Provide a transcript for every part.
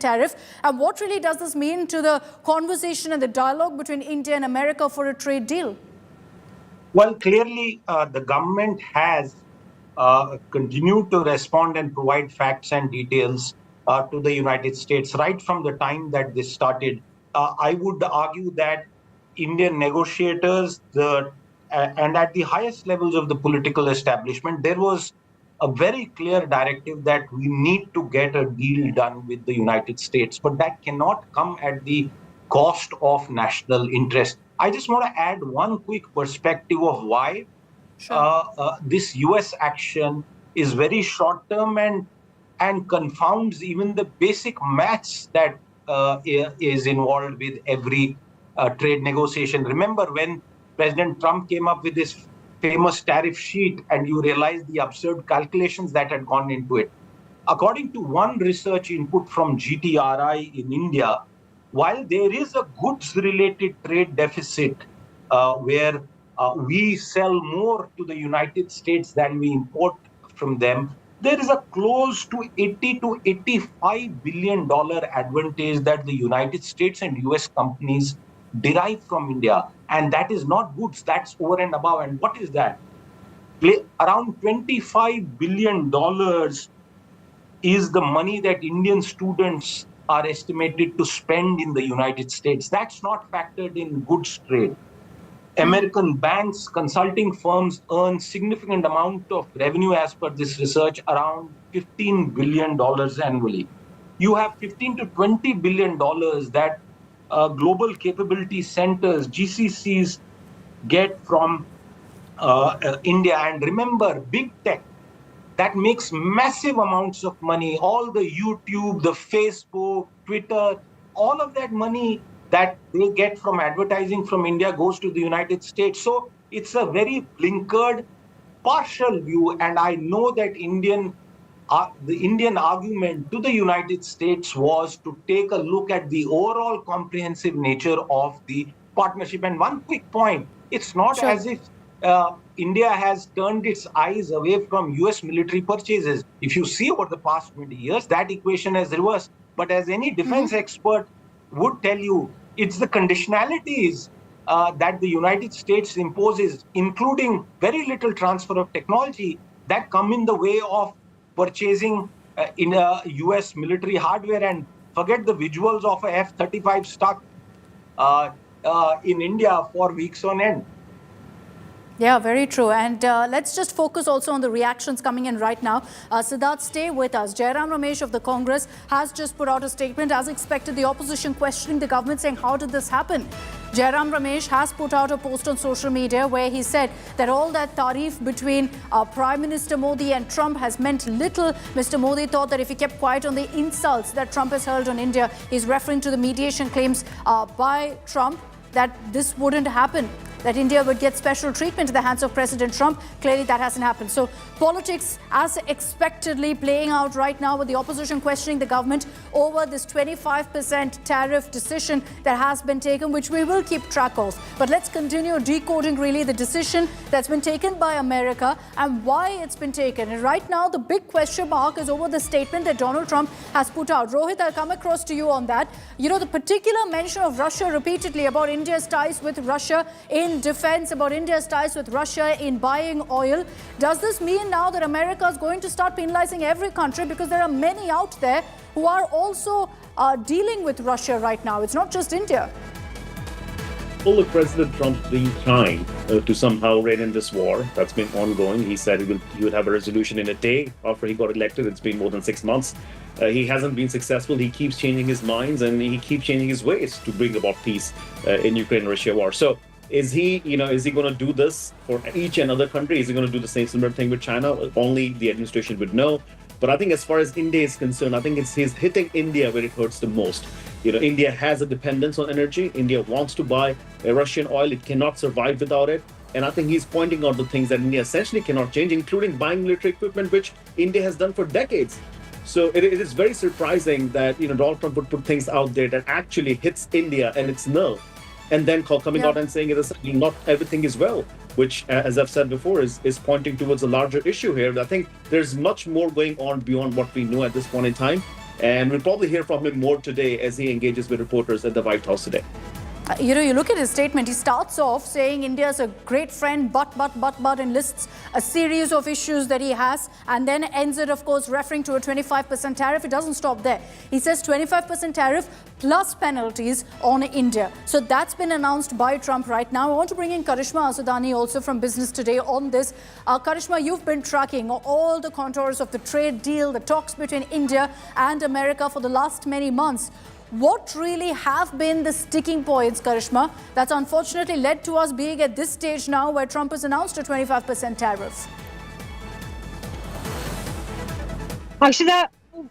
tariff, and what really does this mean to the conversation and the dialogue between India and America for a trade deal? Well, clearly, the government has continued to respond and provide facts and details to the United States right from the time that this started. I would argue that Indian negotiators, and at the highest levels of the political establishment, there was a very clear directive that we need to get a deal done with the United States, but that cannot come at the cost of national interest. I just want to add one quick perspective of why this US action is very short term and confounds even the basic maths that is involved with every trade negotiation. Remember when President Trump came up with this famous tariff sheet and you realize the absurd calculations that had gone into it. According to one research input from GTRI in India, while there is a goods-related trade deficit where we sell more to the United States than we import from them, there is a close to $80 to $85 billion advantage that the United States and US companies derive from India. And that is not goods, that's over and above. And what is that? Around $25 billion is the money that Indian students are estimated to spend in the United States. That's not factored in goods trade. American banks, consulting firms earn significant amount of revenue as per this research, around $15 billion annually. You have $15 to $20 billion that global capability centers, GCCs, get from India. And remember, big tech, that makes massive amounts of money. All the YouTube, the Facebook, Twitter, all of that money that they get from advertising from India goes to the United States. So it's a very blinkered, partial view. And I know that the Indian argument to the United States was to take a look at the overall comprehensive nature of the partnership. And one quick point, it's not as if India has turned its eyes away from US military purchases. If you see over the past 20 years, that equation has reversed. But as any defense expert would tell you, it's the conditionalities that the United States imposes, including very little transfer of technology, that come in the way of purchasing in US military hardware. And forget the visuals of a F-35 stuck in India for weeks on end. Yeah, very true. And let's just focus also on the reactions coming in right now. Siddharth, stay with us. Jairam Ramesh of the Congress has just put out a statement. As expected, the opposition questioning the government, saying, how did this happen? Jairam Ramesh has put out a post on social media where he said that all that tariff between Prime Minister Modi and Trump has meant little. Mr. Modi thought that if he kept quiet on the insults that Trump has hurled on India, he's referring to the mediation claims by Trump, that this wouldn't happen, that India would get special treatment at the hands of President Trump. Clearly, that hasn't happened. So politics, as expectedly, playing out right now with the opposition questioning the government over this 25% tariff decision that has been taken, which we will keep track of. But let's continue decoding really the decision that's been taken by America and why it's been taken. And right now, the big question mark is over the statement that Donald Trump has put out. Rohit, I'll come across to you on that. You know, the particular mention of Russia repeatedly, about India's ties with Russia in defense, about India's ties with Russia in buying oil. Does this mean now that America is going to start penalizing every country, because there are many out there who are also dealing with Russia right now? It's not just India. Well, look, President Trump's been trying to somehow rein in this war that's been ongoing. He said he would have a resolution in a day after he got elected. It's been more than 6 months. He hasn't been successful. He keeps changing his minds and he keeps changing his ways to bring about peace in Ukraine-Russia war. So is he going to do this for each and other country? Is he going to do the same similar thing with China? Only the administration would know. But I think as far as India is concerned, I think he's hitting India where it hurts the most. You know, India has a dependence on energy. India wants to buy Russian oil. It cannot survive without it. And I think he's pointing out the things that India essentially cannot change, including buying military equipment, which India has done for decades. So it is very surprising that, Donald Trump would put things out there that actually hits India and its nerve, and then coming out and saying not everything is well, which, as I've said before, is pointing towards a larger issue here. I think there's much more going on beyond what we know at this point in time. And we'll probably hear from him more today as he engages with reporters at the White House today. You look at his statement, he starts off saying India is a great friend, but, and lists a series of issues that he has, and then ends it, of course, referring to a 25% tariff. It doesn't stop there. He says 25% tariff plus penalties on India. So that's been announced by Trump right now. I want to bring in Karishma Asudani also from Business Today on this. Karishma, you've been tracking all the contours of the trade deal, the talks between India and America for the last many months. What really have been the sticking points, Karishma, that's unfortunately led to us being at this stage now where Trump has announced a 25% tariff? Akshita,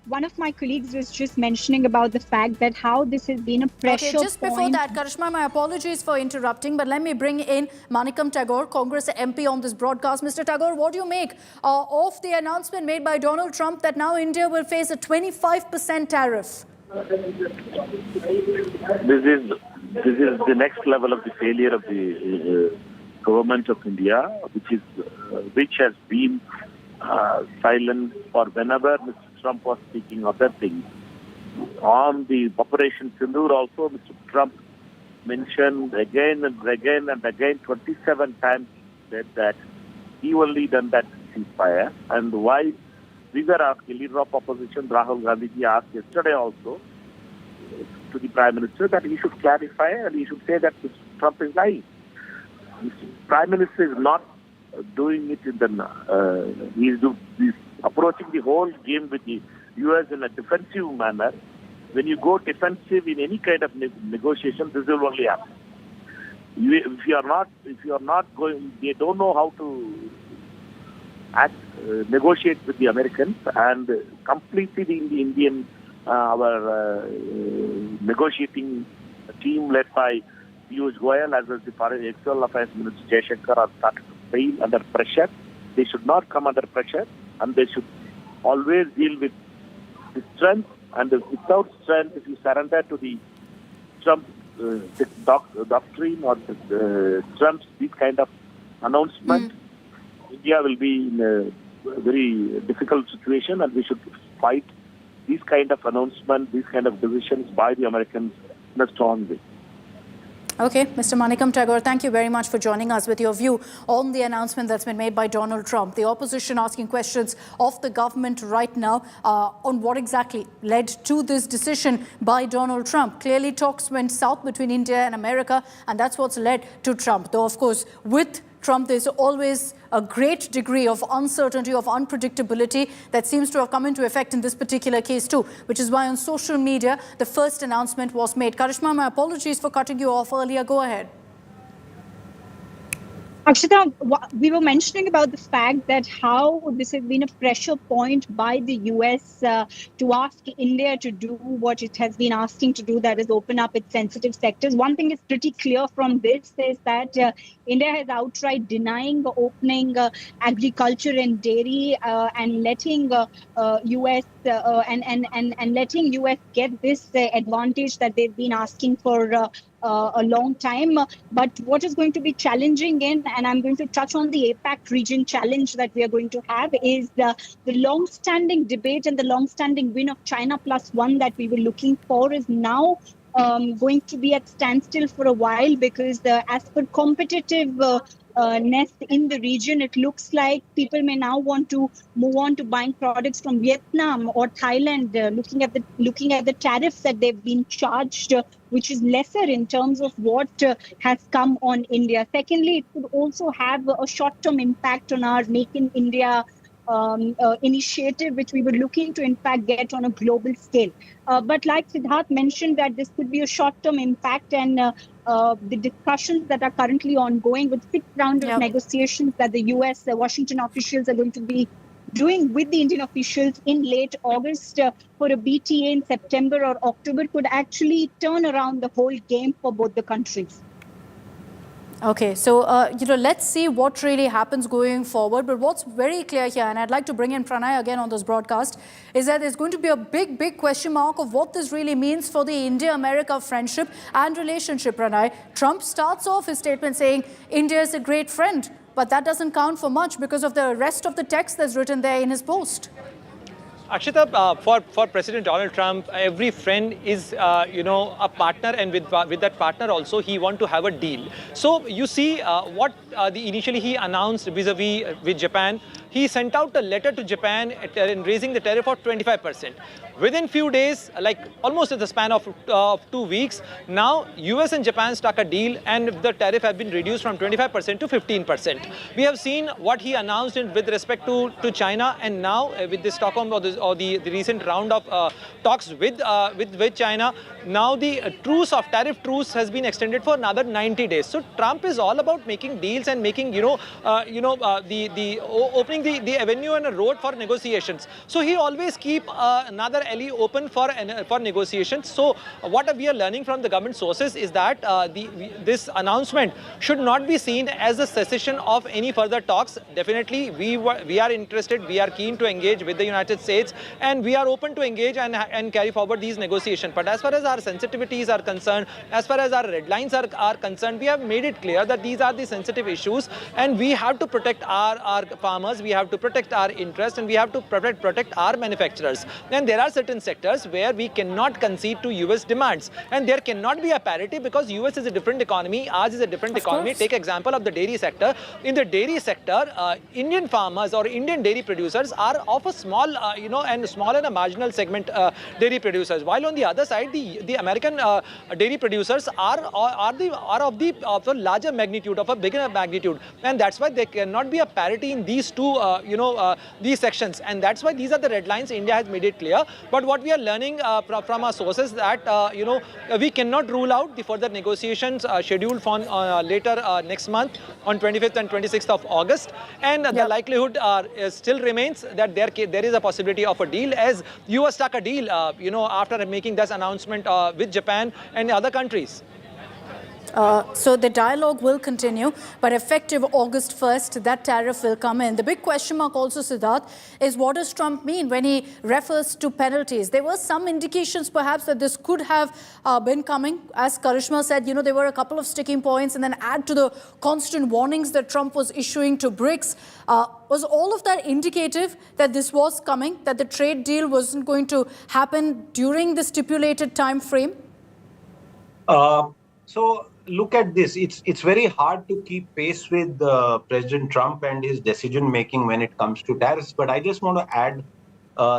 one of my colleagues was just mentioning about the fact that how this has been a pressure point. Okay, just before that, Karishma, my apologies for interrupting, but let me bring in Manikam Tagore, Congress MP on this broadcast. Mr. Tagore, what do you make of the announcement made by Donald Trump that now India will face a 25% tariff? This is the next level of the failure of the government of India, which has been silent for whenever Mr. Trump was speaking other things. On the Operation Sindoor also, Mr. Trump mentioned again and again 27 times that he only done that ceasefire. And why we were asking, leader of opposition Rahul Gandhi asked yesterday also to the Prime Minister that he should clarify and he should say that Mr. Trump is lying. The Prime Minister is not doing it in the he's approaching the whole game with the U.S. in a defensive manner. When you go defensive in any kind of negotiation, this will only happen. If you are not going, they don't know how to negotiate with the Americans, and completely the Indian our negotiating team led by Piyush Goyal as well as the Foreign External Affairs Minister Jaishankar are started to fail under pressure. They should not come under pressure, and they should always deal with the strength. And without strength, if you surrender to the Trump doctrine or Trump's this kind of announcement, India will be in a very difficult situation, and we should fight these kind of announcements, these kind of decisions by the Americans in a strong way. Okay, Mr. Manikam Tagore, thank you very much for joining us with your view on the announcement that's been made by Donald Trump. The opposition asking questions of the government right now on what exactly led to this decision by Donald Trump. Clearly, talks went south between India and America, and that's what's led to Trump. Though, of course, with Trump, there's always a great degree of uncertainty, of unpredictability that seems to have come into effect in this particular case too, which is why on social media, the first announcement was made. Karishma, my apologies for cutting you off earlier. Go ahead. Akshita, we were mentioning about the fact that how this has been a pressure point by the US to ask India to do what it has been asking to do, that is open up its sensitive sectors. One thing is pretty clear from this is that India has outright denying opening agriculture and dairy and letting US and letting US get this advantage that they've been asking for a long time. But what is going to be challenging and I'm going to touch on the APAC region challenge that we are going to have, is the long-standing debate and the long-standing win of China +1 that we were looking for is now going to be at standstill for a while, because as per competitiveness in the region, it looks like people may now want to move on to buying products from Vietnam or Thailand, looking at the tariffs that they've been charged, which is lesser in terms of what has come on India. Secondly, it could also have a short-term impact on our Make in India initiative, which we were looking to, in fact, get on a global scale. But like Siddharth mentioned, that this could be a short-term impact, and the discussions that are currently ongoing with 6th round of negotiations that the US Washington officials are going to be doing with the Indian officials in late August for a BTA in September or October could actually turn around the whole game for both the countries. Okay, so, let's see what really happens going forward. But what's very clear here, and I'd like to bring in Pranay again on this broadcast, is that there's going to be a big question mark of what this really means for the India-America friendship and relationship, Pranay. Trump starts off his statement saying India is a great friend, but that doesn't count for much because of the rest of the text that's written there in his post. Akshita, for President Donald Trump, every friend is, a partner, and with that partner also, he want to have a deal. So you see, what initially he announced vis-a-vis with Japan, he sent out a letter to Japan in raising the tariff of 25%. Within few days, like almost in the span of 2 weeks, now US and Japan struck a deal, and the tariff has been reduced from 25% to 15%. We have seen what he announced with respect to China, and now with the Stockholm or the recent round of talks with China, now the tariff truce has been extended for another 90 days. So Trump is all about making deals and making opening the avenue and a road for negotiations. So he always keep another alley open for negotiations. So what we are learning from the government sources is that this announcement should not be seen as a cessation of any further talks. Definitely, we are interested, we are keen to engage with the United States, and we are open to engage and carry forward these negotiations. But as far as our sensitivities are concerned, as far as our red lines are concerned, we have made it clear that these are the sensitive issues, and we have to protect our farmers, we have to protect our interests, and we have to protect our manufacturers. And there are certain sectors where we cannot concede to US demands, and there cannot be a parity because US is a different economy, ours is a different economy. Take example of the dairy sector. In the dairy sector, Indian farmers or Indian dairy producers are of a small, and small and a marginal segment dairy producers. While on the other side, the American dairy producers are of the larger magnitude, of a bigger magnitude, and that's why there cannot be a parity in these two, these sections, and that's why these are the red lines. India has made it clear. But what we are learning from our sources that we cannot rule out the further negotiations scheduled for later next month on 25th and 26th of August, and the likelihood still remains that there is a possibility of a deal, as US struck a deal after making this announcement with Japan and other countries. So the dialogue will continue, but effective August 1st, that tariff will come in. The big question mark also, Siddharth, is what does Trump mean when he refers to penalties? There were some indications perhaps that this could have been coming. As Karishma said, there were a couple of sticking points, and then add to the constant warnings that Trump was issuing to BRICS. Was all of that indicative that this was coming, that the trade deal wasn't going to happen during the stipulated time frame? So look at this. It's very hard to keep pace with President Trump and his decision making when it comes to tariffs. But I just want to add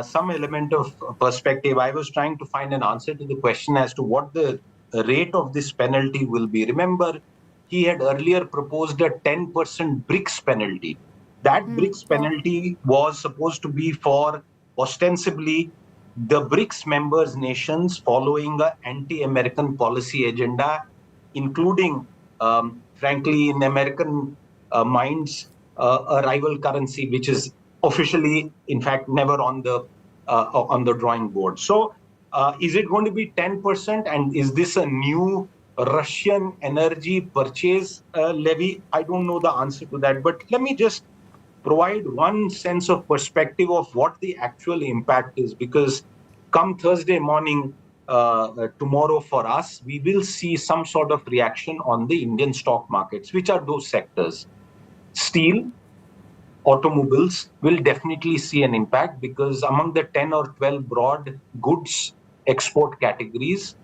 some element of perspective. I was trying to find an answer to the question as to what the rate of this penalty will be. Remember, he had earlier proposed a 10% BRICS penalty. That BRICS penalty was supposed to be for ostensibly the BRICS members nations following an anti-American policy agenda, including, frankly, in American minds, a rival currency, which is officially, in fact, never on the drawing board. So, is it going to be 10%? And is this a new Russian energy purchase levy? I don't know the answer to that. But let me just provide one sense of perspective of what the actual impact is, because come Thursday morning, tomorrow for us, we will see some sort of reaction on the Indian stock markets. Which are those sectors? Steel, automobiles will definitely see an impact, because among the 10 or 12 broad goods export categories,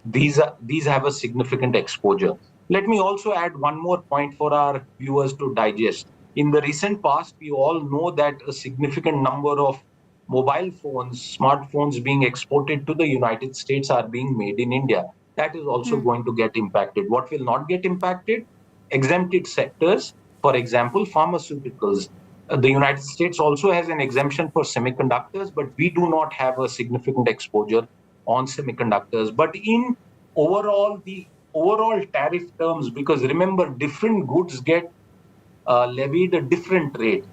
these have a significant exposure. Let me also add one more point for our viewers to digest. In the recent past, we all know that a significant number of mobile phones, smartphones being exported to the United States are being made in India. That is also going to get impacted. What will not get impacted? Exempted sectors, for example, pharmaceuticals. The United States also has an exemption for semiconductors, but we do not have a significant exposure on semiconductors. But in the overall tariff terms, because remember, different goods get levied a different rate.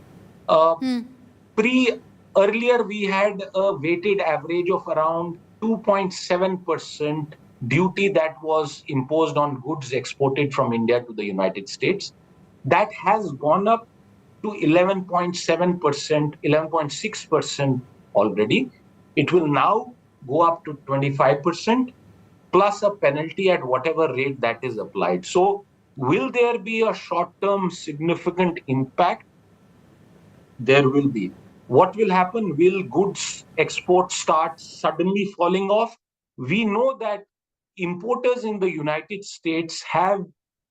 Earlier, we had a weighted average of around 2.7% duty that was imposed on goods exported from India to the United States. That has gone up to 11.7%, 11.6% already. It will now go up to 25%, plus a penalty at whatever rate that is applied. So, will there be a short-term significant impact? There will be. What will happen? Will goods exports start suddenly falling off. We know that importers in the United States have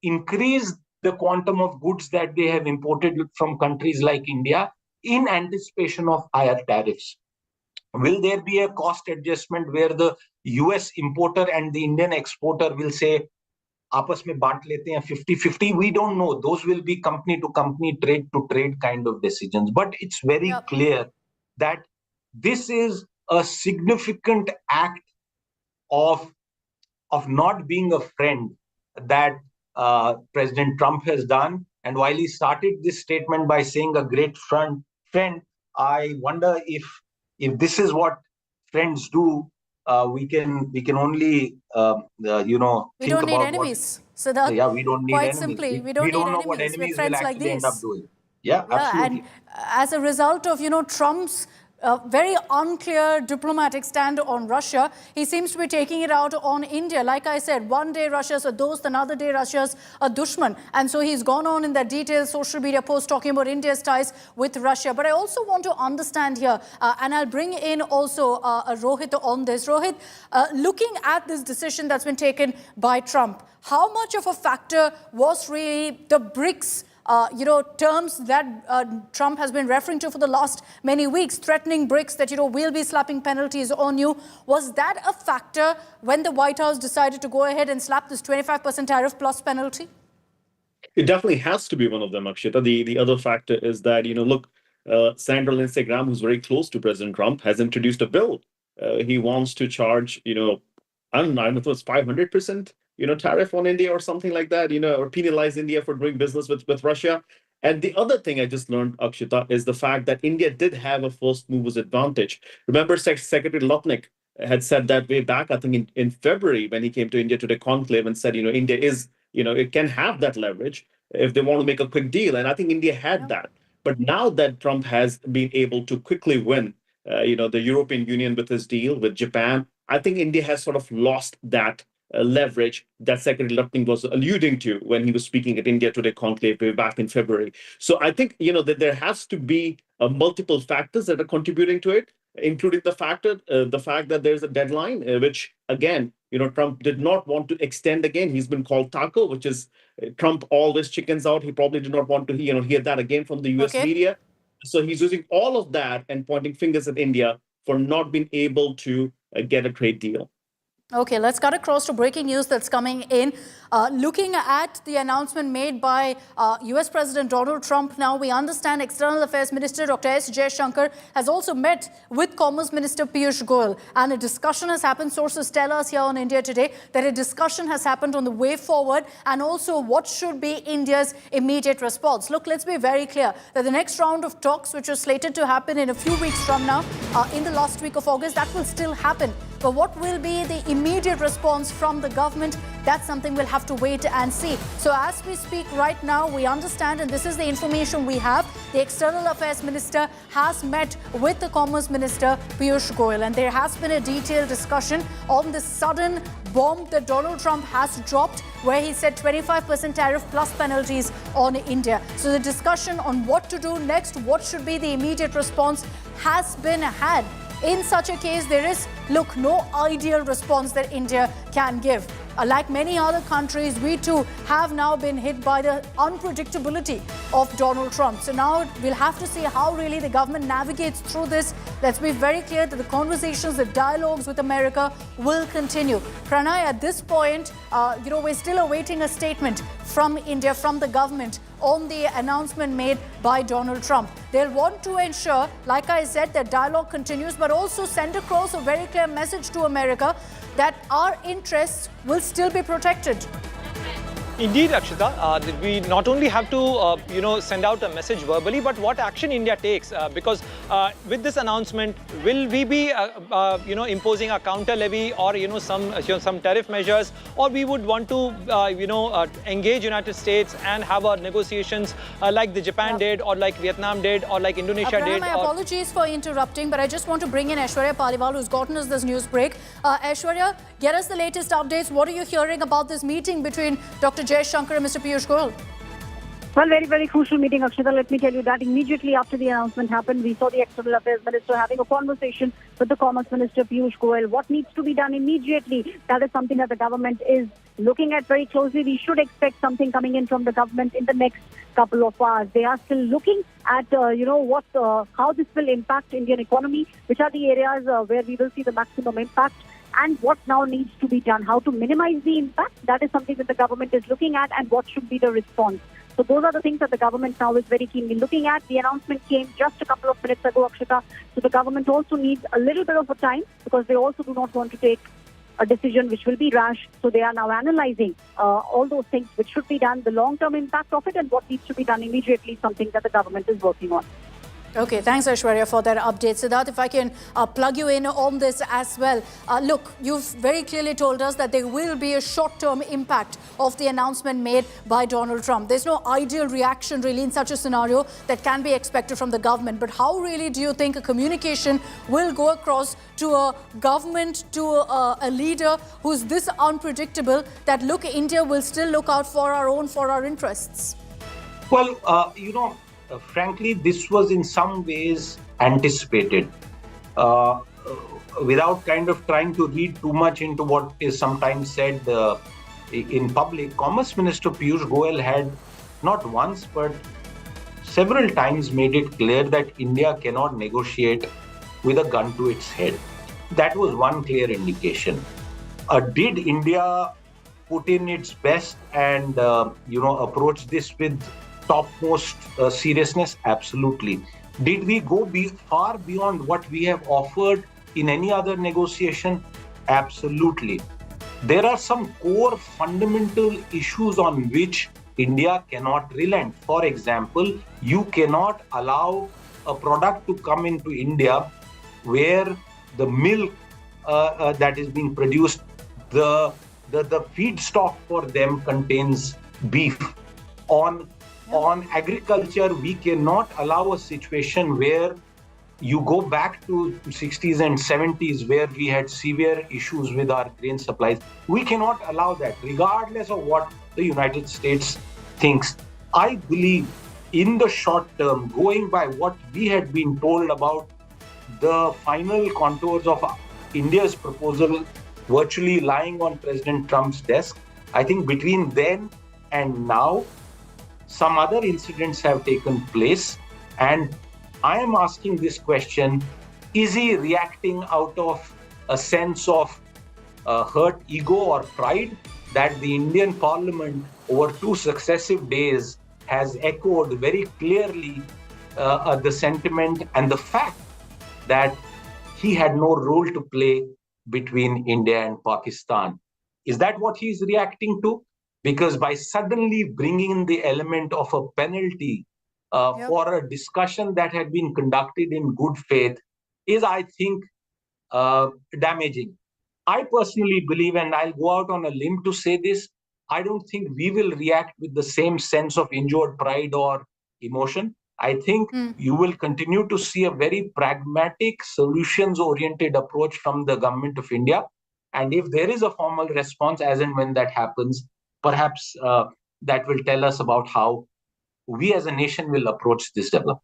increased the quantum of goods that they have imported from countries like India in anticipation of higher tariffs. Will there be a cost adjustment where the US importer and the Indian exporter will say, आपस में बांट लेते हैं 50-50? We don't know. Those will be company to company, trade to trade kind of decisions. But it's very clear that this is a significant act of not being a friend that President Trump has done. And while he started this statement by saying a great friend, I wonder if this is what friends do. We can only We don't need enemies. So that we don't need quite enemies. simply, we We don't don't need know what enemies with enemies friends will like actually end up these. doing. Yeah, absolutely. And as a result of, Trump's very unclear diplomatic stand on Russia, he seems to be taking it out on India. Like I said, one day Russia's a dost, another day Russia's a dushman. And so he's gone on in that detailed social media post talking about India's ties with Russia. But I also want to understand here, and I'll bring in also Rohit on this. Rohit, looking at this decision that's been taken by Trump, how much of a factor was really the BRICS terms that Trump has been referring to for the last many weeks, threatening BRICS that, we'll be slapping penalties on you? Was that a factor when the White House decided to go ahead and slap this 25% tariff plus penalty? It definitely has to be one of them, Akshita. The other factor is that, Sandra Lindsey Graham, who's very close to President Trump, has introduced a bill. He wants to charge, I don't know if it's 500%, tariff on India or something like that, or penalize India for doing business with Russia. And the other thing I just learned, Akshita, is the fact that India did have a first mover's advantage. Remember, Secretary Lutnick had said that way back, I think in February, when he came to India to the conclave and said, India is, it can have that leverage if they want to make a quick deal. And I think India had that. But now that Trump has been able to quickly win, the European Union with his deal with Japan, I think India has sort of lost that leverage that Secretary Lutnick was alluding to when he was speaking at India Today conclave way back in February. So I think, that there has to be multiple factors that are contributing to it, including the fact that there's a deadline, which, again, Trump did not want to extend again. He's been called taco, which is Trump always chickens out. He probably did not want to hear that again from the US media. So he's using all of that and pointing fingers at India for not being able to get a trade deal. Okay, let's cut across to breaking news that's coming in. Looking at the announcement made by US President Donald Trump now, we understand External Affairs Minister Dr. S. Jaishankar has also met with Commerce Minister Piyush Goyal. And a discussion has happened. Sources tell us here on India Today that a discussion has happened on the way forward and also what should be India's immediate response. Look, let's be very clear that the next round of talks, which was slated to happen in a few weeks from now, in the last week of August, that will still happen. But what will be the immediate response from the government? That's something we'll have to wait and see. So as we speak right now, we understand, and this is the information we have, the External Affairs Minister has met with the Commerce Minister, Piyush Goyal, and there has been a detailed discussion on the sudden bomb that Donald Trump has dropped, where he said 25% tariff plus penalties on India. So the discussion on what to do next, what should be the immediate response, has been had. In such a case, there is, no ideal response that India can give. Like many other countries, we too have now been hit by the unpredictability of Donald Trump. So now we'll have to see how really the government navigates through this. Let's be very clear that the conversations, the dialogues with America will continue. Pranay, at this point, we're still awaiting a statement from India, from the government, on the announcement made by Donald Trump. They'll want to ensure, like I said, that dialogue continues, but also send across a very clear message to America that our interests will still be protected. Indeed, Akshita, we not only have to, send out a message verbally, but what action India takes. Because with this announcement, will we be, imposing a counter levy or, some tariff measures, or we would want to, engage United States and have our negotiations like the Japan did, or like Vietnam did, or like Indonesia did. My apologies for interrupting, but I just want to bring in Aishwarya Paliwal, who's gotten us this news break. Aishwarya, get us the latest updates. What are you hearing about this meeting between Dr. Jaishankar and Mr. Piyush Goyal? Well, very, very crucial meeting, Akshita. Let me tell you that immediately after the announcement happened, we saw the External Affairs Minister having a conversation with the Commerce Minister, Piyush Goyal. What needs to be done immediately? That is something that the government is looking at very closely. We should expect something coming in from the government in the next couple of hours. They are still looking at, how this will impact Indian economy, which are the areas where we will see the maximum impact, and what now needs to be done, how to minimize the impact. That is something that the government is looking at, and what should be the response. So those are the things that the government now is very keenly looking at. The announcement came just a couple of minutes ago, Akshita. So the government also needs a little bit of a time, because they also do not want to take a decision which will be rash. So they are now analyzing all those things which should be done, the long-term impact of it, and what needs to be done immediately, something that the government is working on. Okay, thanks Aishwarya for that update. Siddharth, if I can plug you in on this as well. Look, you've very clearly told us that there will be a short-term impact of the announcement made by Donald Trump. There's no ideal reaction really in such a scenario that can be expected from the government. But how really do you think a communication will go across to a government, to a leader who's this unpredictable that, look, India will still look out for our interests? Well, frankly, this was in some ways anticipated. Without kind of trying to read too much into what is sometimes said in public, Commerce Minister Piyush Goyal had not once but several times made it clear that India cannot negotiate with a gun to its head. That was one clear indication. Did India put in its best and approach this with topmost seriousness? Absolutely. Did we go far beyond what we have offered in any other negotiation? Absolutely. There are some core fundamental issues on which India cannot relent. For example, you cannot allow a product to come into India where the milk that is being produced, the feedstock for them contains beef. On agriculture, we cannot allow a situation where you go back to 60s and 70s where we had severe issues with our grain supplies. We cannot allow that, regardless of what the United States thinks. I believe in the short term, going by what we had been told about the final contours of India's proposal virtually lying on President Trump's desk, I think between then and now, some other incidents have taken place, and I am asking this question: is he reacting out of a sense of hurt ego or pride that the Indian Parliament over 2 successive days has echoed very clearly the sentiment and the fact that he had no role to play between India and Pakistan? Is that what he's reacting to? Because by suddenly bringing in the element of a penalty for a discussion that had been conducted in good faith is, I think, damaging. I personally believe, and I'll go out on a limb to say this, I don't think we will react with the same sense of injured pride or emotion. I think you will continue to see a very pragmatic, solutions-oriented approach from the government of India. And if there is a formal response, as and when that happens, perhaps that will tell us about how we as a nation will approach this development.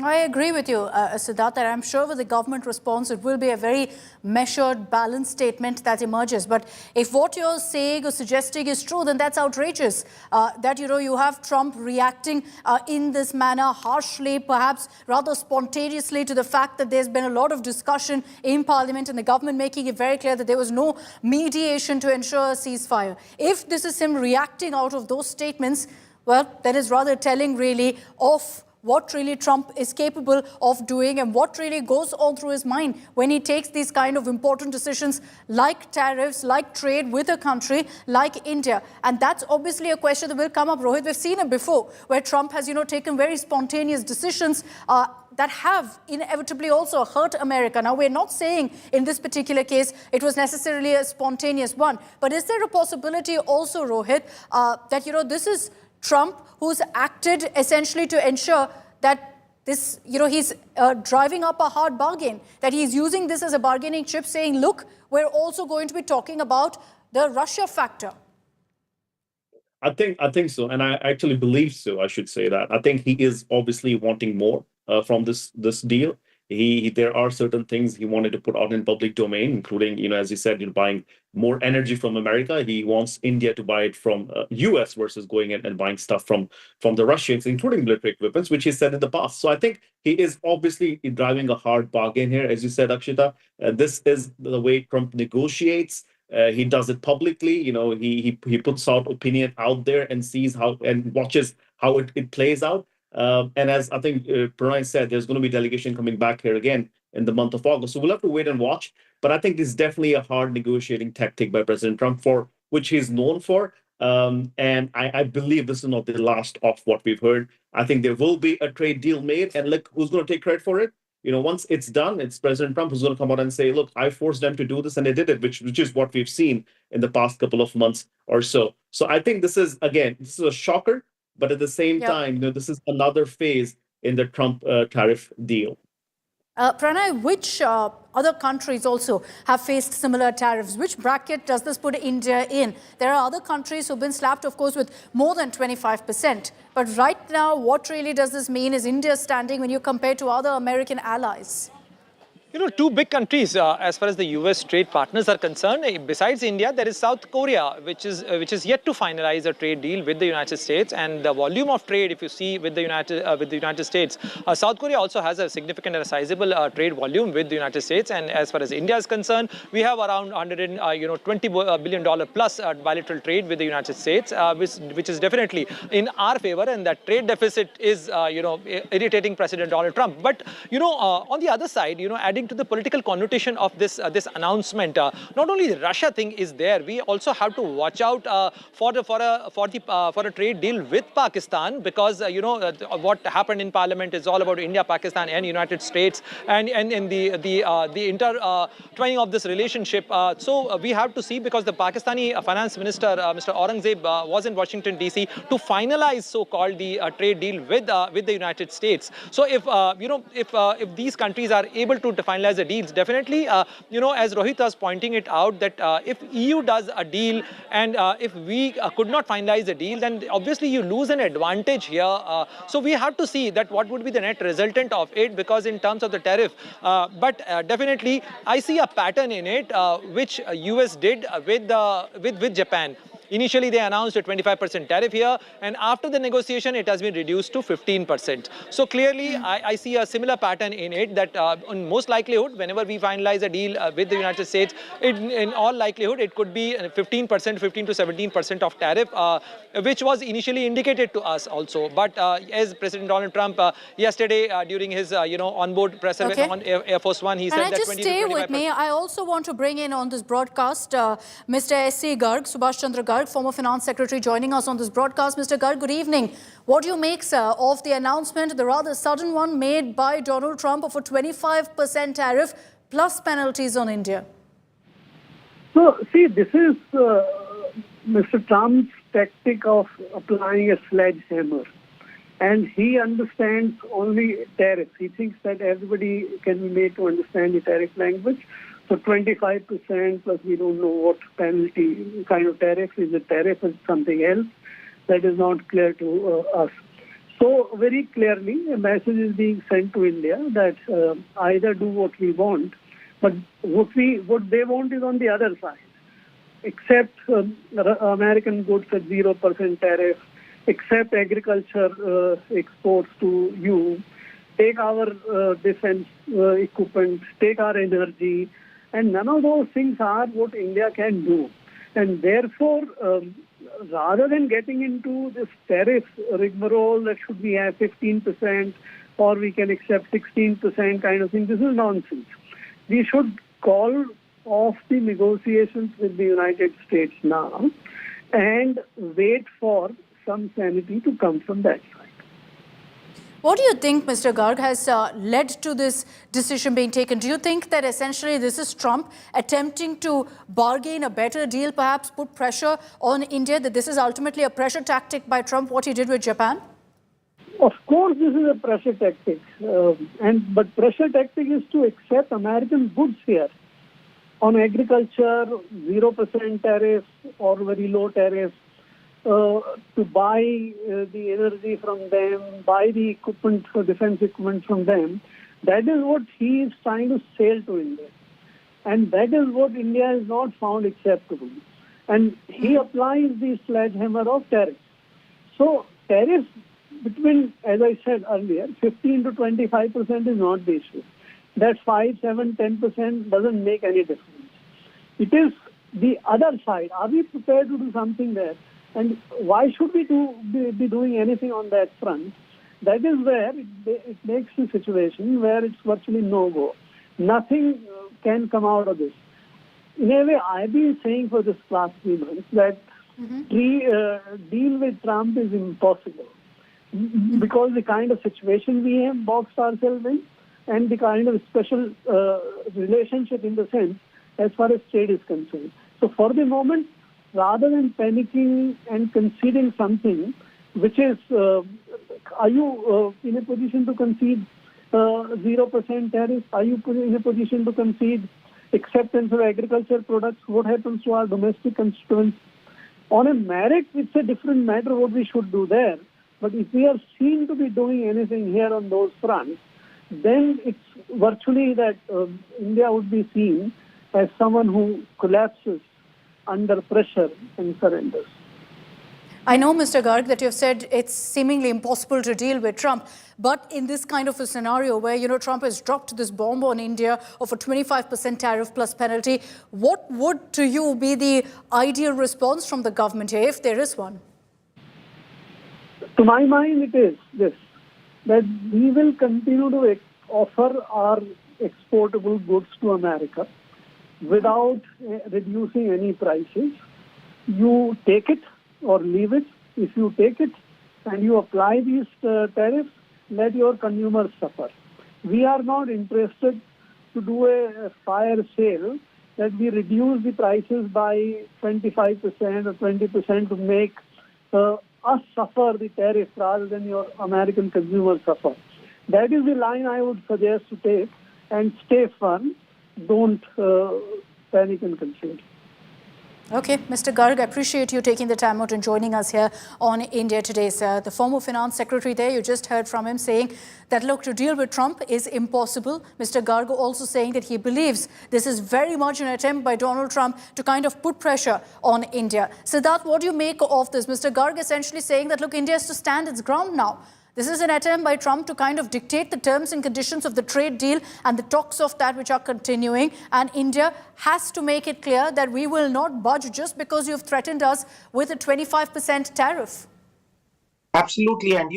I agree with you, Siddharth, and I'm sure with the government response, it will be a very measured, balanced statement that emerges. But if what you're saying or suggesting is true, then that's outrageous. That, you have Trump reacting in this manner, harshly, perhaps rather spontaneously, to the fact that there's been a lot of discussion in Parliament and the government making it very clear that there was no mediation to ensure a ceasefire. If this is him reacting out of those statements, well, that is rather telling really of what really Trump is capable of doing and what really goes on through his mind when he takes these kind of important decisions like tariffs, like trade with a country like India. And that's obviously a question that will come up, Rohit. We've seen it before, where Trump has, taken very spontaneous decisions that have inevitably also hurt America. Now, we're not saying in this particular case it was necessarily a spontaneous one, but is there a possibility also, Rohit, that, this is Trump who's acted essentially to ensure that this, he's driving up a hard bargain, that he's using this as a bargaining chip, saying, look, we're also going to be talking about the Russia factor? I think so, and I actually believe so. I should say that. I think he is obviously wanting more from this deal. There are certain things he wanted to put out in public domain, including, as you said, buying more energy from America. He wants India to buy it from U.S. versus going in and buying stuff from the Russians, including military weapons, which he said in the past. So I think he is obviously driving a hard bargain here, as you said, Akshita. This is the way Trump negotiates. He does it publicly. He puts out opinion out there and sees how and watches how it plays out. And as I think Pranay said, there's going to be delegation coming back here again in the month of August. So we'll have to wait and watch. But I think this is definitely a hard negotiating tactic by President Trump, for which he's known for. And I believe this is not the last of what we've heard. I think there will be a trade deal made, and look, who's going to take credit for it? Once it's done, it's President Trump who's going to come out and say, look, I forced them to do this and they did it, which is what we've seen in the past couple of months or so. So I think this is a shocker, but at the same time, this is another phase in the Trump tariff deal. Pranay, which other countries also have faced similar tariffs? Which bracket does this put India in? There are other countries who've been slapped, of course, with more than 25%. But right now, what really does this mean? Is India standing when you compare to other American allies? Two big countries as far as the US trade partners are concerned. Besides India, there is South Korea, which is yet to finalize a trade deal with the United States. And the volume of trade, if you see with the United States, South Korea also has a significant and a sizable trade volume with the United States. And as far as India is concerned, we have around $120 billion plus bilateral trade with the United States, which is definitely in our favor. And that trade deficit is irritating President Donald Trump. But on the other side, adding to the political connotation of this announcement, not only the Russia thing is there, we also have to watch out for a trade deal with Pakistan, because what happened in Parliament is all about India, Pakistan, and United States, and the intertwining of this relationship. So we have to see, because the Pakistani finance minister, Mr. Aurangzeb, was in Washington D.C. to finalize so-called the trade deal with the United States. So if these countries are able to finalize the deals, definitely, as Rohit was pointing it out, that if EU does a deal and if we could not finalize the deal, then obviously you lose an advantage here. So we have to see that what would be the net resultant of it, because in terms of the tariff, but definitely I see a pattern in it, which US did with Japan. Initially, they announced a 25% tariff here, and after the negotiation, it has been reduced to 15%. So clearly, I see a similar pattern in it, that in most likelihood, whenever we finalize a deal with the United States, in all likelihood, it could be 15%, 15 to 17% of tariff, which was initially indicated to us also. But as President Donald Trump yesterday, during his onboard press on Air Force One, he said that 20 to 25%. Stay with me. I also want to bring in on this broadcast Mr. S.C. Garg, Subhash Chandra Garg, former Finance Secretary, joining us on this broadcast. Mr. Garg, good evening. What do you make, sir, of the announcement, the rather sudden one made by Donald Trump, of a 25% tariff plus penalties on India? So, see, this is Mr. Trump's tactic of applying a sledgehammer. And he understands only tariffs. He thinks that everybody can be made to understand the tariff language. So 25% plus we don't know what penalty kind of tariff is. A tariff is something else that is not clear to us. So very clearly a message is being sent to India that either do what we want, but what they want is on the other side. Accept American goods at 0% tariff, accept agriculture exports to you, take our defense equipment, take our energy, and none of those things are what India can do. And therefore, rather than getting into this tariff rigmarole that should we have 15% or we can accept 16% kind of thing, this is nonsense. We should call off the negotiations with the United States now and wait for some sanity to come from that side. What do you think, Mr. Garg, has led to this decision being taken? Do you think that essentially this is Trump attempting to bargain a better deal, perhaps put pressure on India, that this is ultimately a pressure tactic by Trump, what he did with Japan? Of course, this is a pressure tactic. But pressure tactic is to accept American goods here. On agriculture, 0% tariffs or very low tariffs. to buy the energy from them, buy the equipment, defense equipment from them. That is what he is trying to sell to India. And that is what India has not found acceptable. And he applies the sledgehammer of tariffs. So tariffs between, as I said earlier, 15 to 25% is not the issue. That 5, 7, 10% doesn't make any difference. It is the other side. Are we prepared to do something there? And why should we be doing anything on that front? That is where it makes the situation where it's virtually no-go. Nothing can come out of this. In a way, I've been saying for this last 3 months that deal with Trump is impossible because the kind of situation we have boxed ourselves in and the kind of special relationship in the sense as far as trade is concerned. So for the moment, rather than panicking and conceding something, which is, are you in a position to concede 0% tariff? Are you in a position to concede acceptance of agricultural products? What happens to our domestic constituents? On a merit, it's a different matter what we should do there. But if we are seen to be doing anything here on those fronts, then it's virtually that India would be seen as someone who collapses under pressure and surrenders. I know, Mr. Garg, that you've said it's seemingly impossible to deal with Trump. But in this kind of a scenario where, Trump has dropped this bomb on India of a 25% tariff plus penalty, what would, to you, be the ideal response from the government here, if there is one? To my mind, it is this, that we will continue to offer our exportable goods to America without reducing any prices. You take it or leave it. If you take it and you apply these tariffs, let your consumers suffer. We are not interested to do a fire sale that we reduce the prices by 25% or 20% to make us suffer the tariff rather than your American consumers suffer. That is the line I would suggest to take and stay firm. Don't panic and concede. Okay, Mr. Garg, I appreciate you taking the time out and joining us here on India Today, sir. The former finance secretary there, you just heard from him saying that, look, to deal with Trump is impossible. Mr. Garg also saying that he believes this is very much an attempt by Donald Trump to kind of put pressure on India. Siddharth, what do you make of this? Mr. Garg essentially saying that, look, India has to stand its ground now. This is an attempt by Trump to kind of dictate the terms and conditions of the trade deal and the talks of that which are continuing. And India has to make it clear that we will not budge just because you've threatened us with a 25% tariff. Absolutely. And,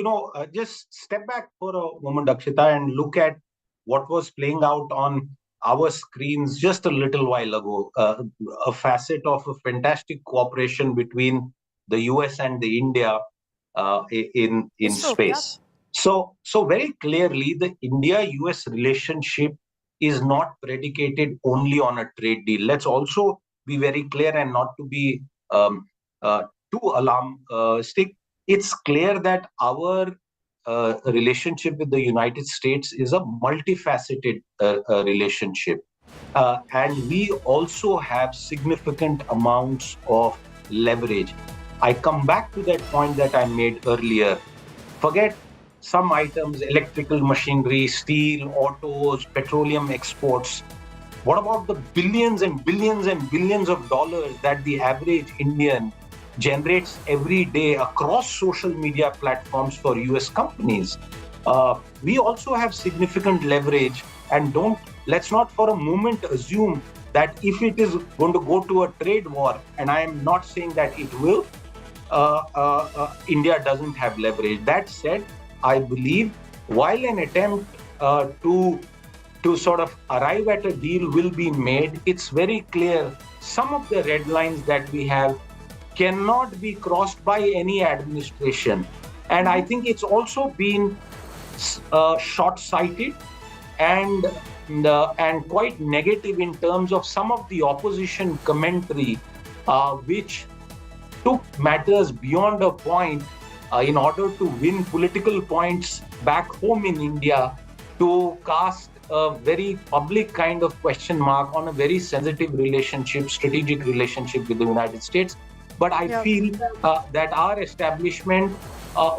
just step back for a moment, Akshita, and look at what was playing out on our screens just a little while ago. A facet of a fantastic cooperation between the US and the India in space. Yeah. So very clearly, the India-US relationship is not predicated only on a trade deal. Let's also be very clear and not to be too alarmistic. It's clear that our relationship with the United States is a multifaceted relationship. And we also have significant amounts of leverage. I come back to that point that I made earlier. Forget some items, electrical machinery, steel, autos, petroleum exports. What about the billions and billions and billions of dollars that the average Indian generates every day across social media platforms for US companies? We also have significant leverage, and let's not for a moment assume that if it is going to go to a trade war, and I am not saying that it will, India doesn't have leverage. That said, I believe while an attempt to sort of arrive at a deal will be made, it's very clear some of the red lines that we have cannot be crossed by any administration. And I think it's also been short-sighted and quite negative in terms of some of the opposition commentary, which took matters beyond a point in order to win political points back home in India, to cast a very public kind of question mark on a very sensitive relationship, strategic relationship with the United States. But I Yeah. feel that our establishment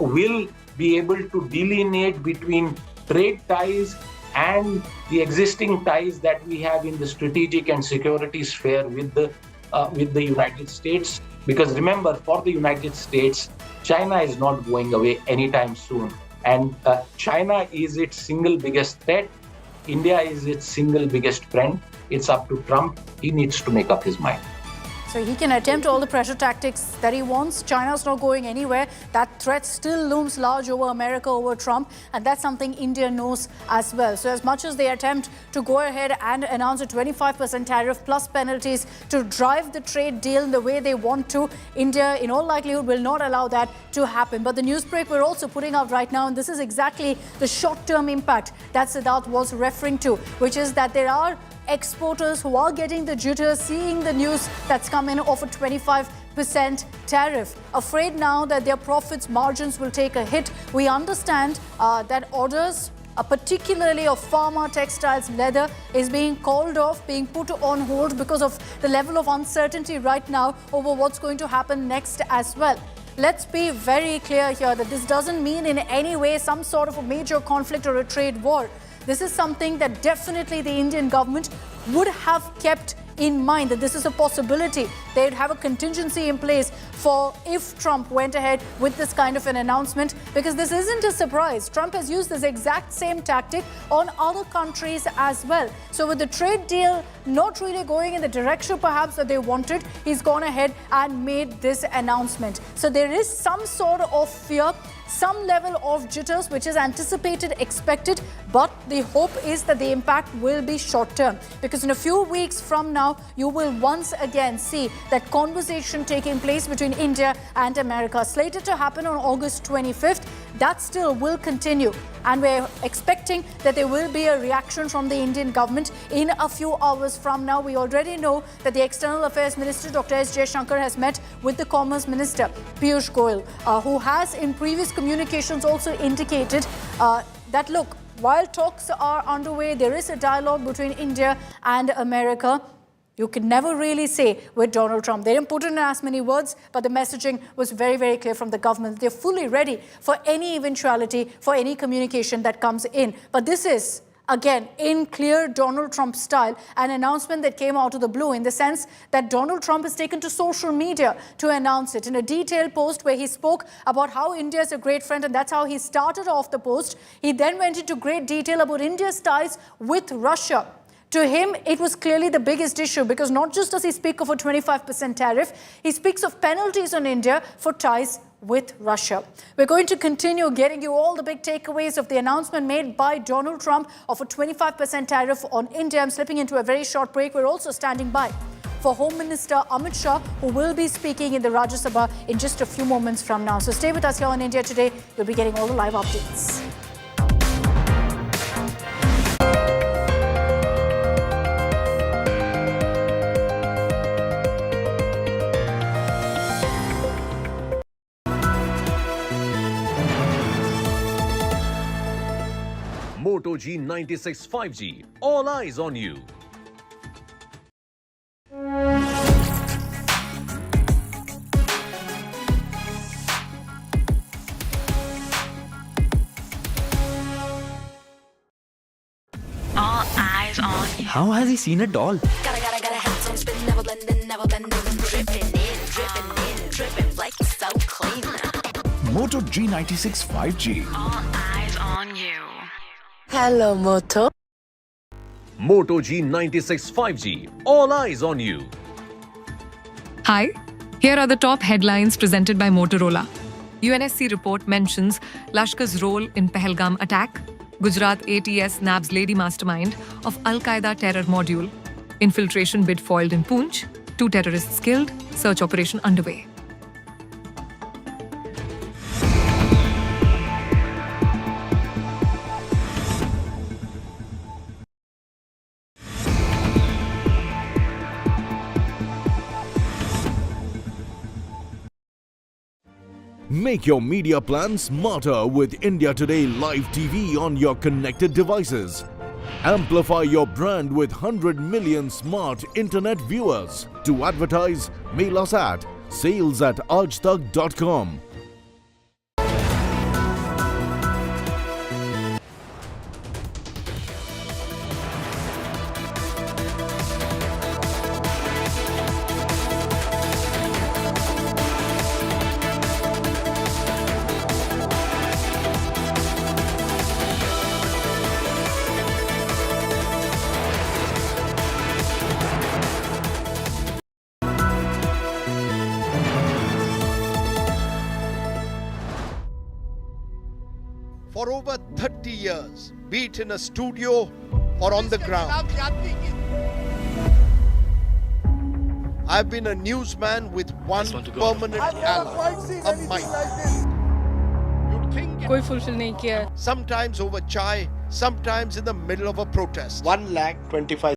will be able to delineate between trade ties and the existing ties that we have in the strategic and security sphere with the United States. Because remember, for the United States, China is not going away anytime soon. And China is its single biggest threat. India is its single biggest friend. It's up to Trump. He needs to make up his mind. So he can attempt all the pressure tactics that he wants. China's not going anywhere. That threat still looms large over America, over Trump. And that's something India knows as well. So as much as they attempt to go ahead and announce a 25% tariff plus penalties to drive the trade deal in the way they want to, India, in all likelihood, will not allow that to happen. But the news break we're also putting out right now, and this is exactly the short-term impact that Siddharth was referring to, which is that there are exporters who are getting the jitters, seeing the news that's come in of a 25% tariff, afraid now that their profits margins will take a hit. We understand that orders, particularly of pharma, textiles, leather, is being called off, being put on hold because of the level of uncertainty right now over what's going to happen next as well. Let's be very clear here that this doesn't mean in any way some sort of a major conflict or a trade war. This is something that definitely the Indian government would have kept in mind, that this is a possibility. They'd have a contingency in place for if Trump went ahead with this kind of an announcement, because this isn't a surprise. Trump has used this exact same tactic on other countries as well. So with the trade deal not really going in the direction perhaps that they wanted, he's gone ahead and made this announcement. So there is some sort of fear, some level of jitters, which is anticipated, expected, but the hope is that the impact will be short term, because in a few weeks from now, you will once again see that conversation taking place between India and America, slated to happen on August 25th. That still will continue, and we're expecting that there will be a reaction from the Indian government in a few hours from now. We already know that the External Affairs Minister, Dr. S. Jaishankar, has met with the Commerce Minister, Piyush Goyal, who has in previous communications also indicated that, look, while talks are underway, there is a dialogue between India and America. You can never really say with Donald Trump. They didn't put in as many words, but the messaging was very, very clear from the government. They're fully ready for any eventuality, for any communication that comes in. But this is, again, in clear Donald Trump style, an announcement that came out of the blue, in the sense that Donald Trump has taken to social media to announce it. In a detailed post where he spoke about how India is a great friend, and that's how he started off the post. He then went into great detail about India's ties with Russia. To him, it was clearly the biggest issue, because not just does he speak of a 25% tariff, he speaks of penalties on India for ties with Russia. We're going to continue getting you all the big takeaways of the announcement made by Donald Trump of a 25% tariff on India. I'm slipping into a very short break. We're also standing by for Home Minister Amit Shah, who will be speaking in the Rajya Sabha in just a few moments from now. So stay with us here on India Today. You'll be getting all the live updates. Moto G96 5G. All eyes on you. All eyes on you. How has he seen it all? Gotta have some spin, never blending, dripping in, like it's so clean. Moto G96 5G. All eyes on you. Hello, Moto. Moto G96 5G. All eyes on you. Hi, here are the top headlines presented by Motorola. UNSC report mentions Lashkar's role in Pahalgam attack. Gujarat ATS nabs lady mastermind of Al-Qaeda terror module. Infiltration bid foiled in Poonch. 2 terrorists killed. Search operation underway. Make your media plan smarter with India Today Live TV on your connected devices. Amplify your brand with 100 million smart internet viewers. To advertise, mail us at sales@aajtak.com. For over 30 years, be it in a studio or on the ground, I've been a newsman with one permanent ally, a mic. कोई fulfill नहीं किया. Sometimes over chai, sometimes in the middle of a protest. 1,25,000